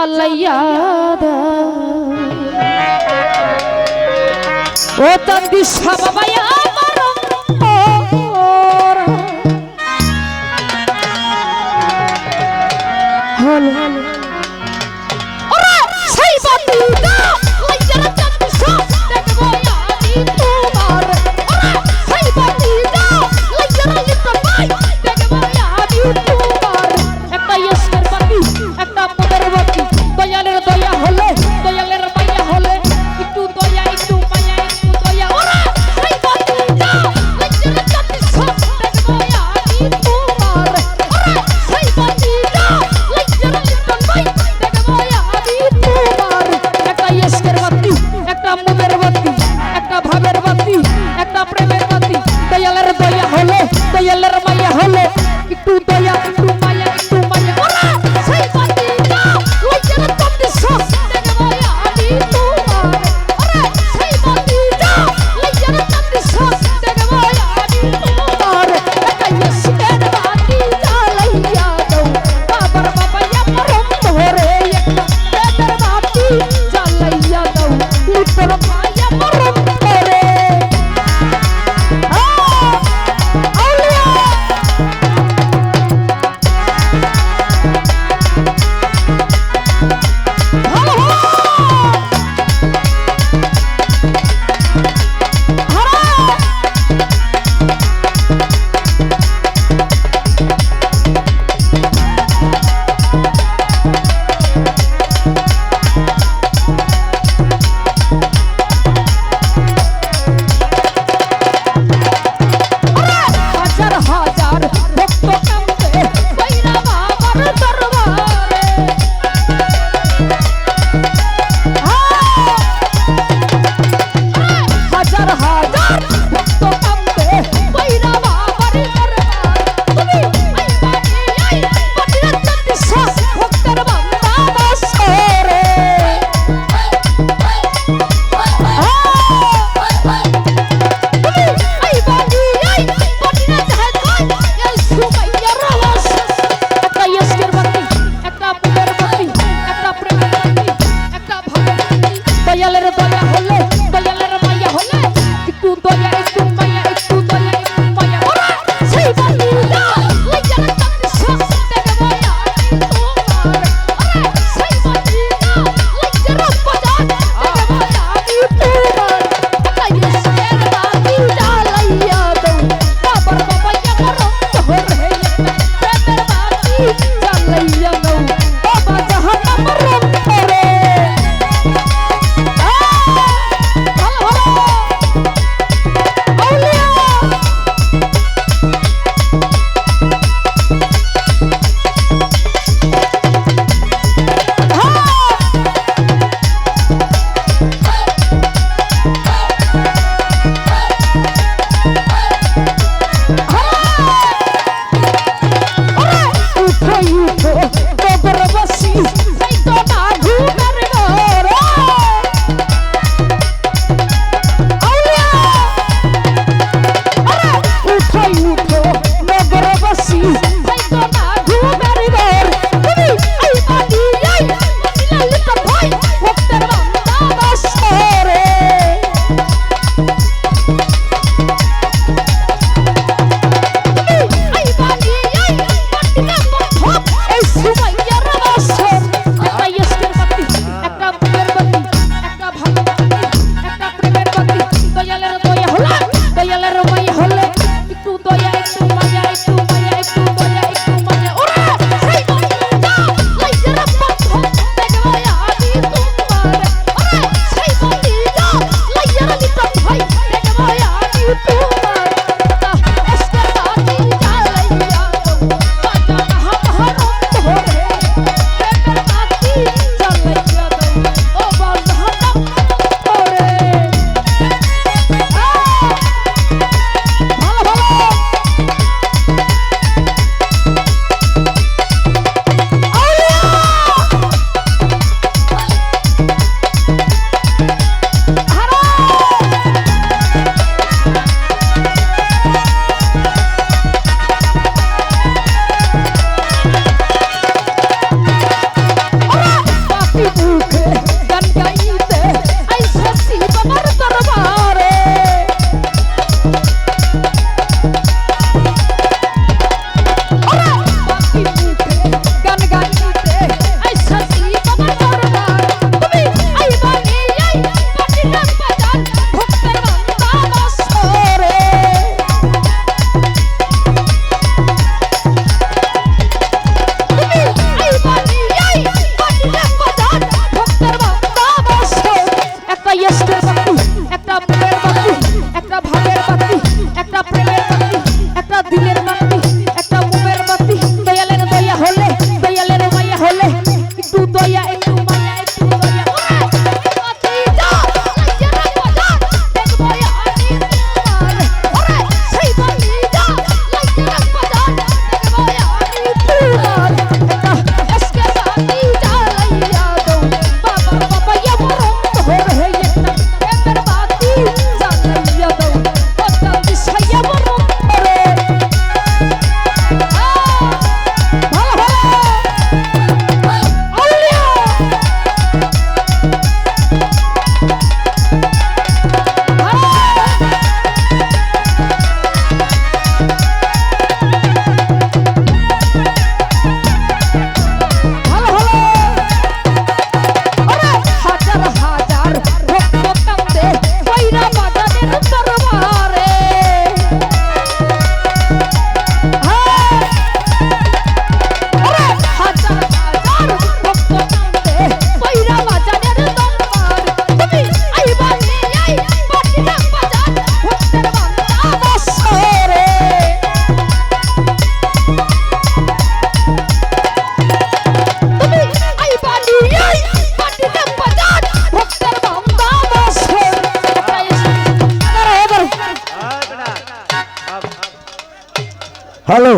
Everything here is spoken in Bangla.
জ্বালাইয়া ও তন্দি সবাইয়া হল ওরে সেই বাতিটা লাইয়ার চাঁদ সব দেখবো আমি তোমার ওরে সেই বাতিটা লাইয়ার লিটল ভাই দেখবো আমি তোমার একটা ইস্কের বাতি একটা মোদের বাতি দয়ালের দয়া হলে দয়ালের মায়া হলে একটু দয়া একটু মায়া একটু দয়া ওরে সেই বাতিটা লাইয়ার চাঁদ সব দেখবো আমি তোমার ওরে সেই বাতিটা লাইয়ার লিটল ভাই দেখবো আমি তোমার একটা ইস্কের বাতি একটা মোদের বাতি একটা ভাবের বাতি একটা প্রেমের বাতি দয়ালের দয়া হলে দয়ালের মায়া হলে একটু দয়া একটু মায়া একটু মায়া ওরে সেই বাতিটা লাইয়ার চাঁদ সব দেখবো আমি তোমার ওরে সেই বাতিটা লাইয়ার চাঁদ সব দেখবো আমি তোমার একটা ইস্কের বাতি জ্বালাইয়া দাও বাবার বাবাইয়া মরম ধরে একটা প্রেমের বাতি জ্বালাইয়া দাও লিটল মায়া মরম ধরে হাজার হাজার ভক্ত কান্দে বৈরা বাবার দরবারে হাজার হাজার ভক্ত কান্দে বৈরা বাবার দরবারে তুমি আই বাটির চাঁদ সব ভক্তের বান্দা বসরে আই বাটি আই বাটির চাঁদ এই সুমাইয়ার আওয়াজ একটা ইস্কের বাতি একটা মোদের বাতি একটা প্রেমের বাতি একটা ভাবের বাতি দয়ালের দয়া হলে দয়ালের মায়া হলে একটু দয়া একটু মায়া একটু দয়া একটু মায়া ওরে সেই বাতিটা লাইয়ার চাঁদ সব দেখবো আমি তোমার ওরে সেই বাতিটা লাইয়ার বাজার দেখবো আমি তোমার একটা ইস্কের বাতি জ্বালাইয়া দাও বাবার বাবাইয়া মরম ধরে একটা প্রেমের বাতি জ্বালাইয়া দাও বাবা জাহান্নাম মরম ধরে হ্যালো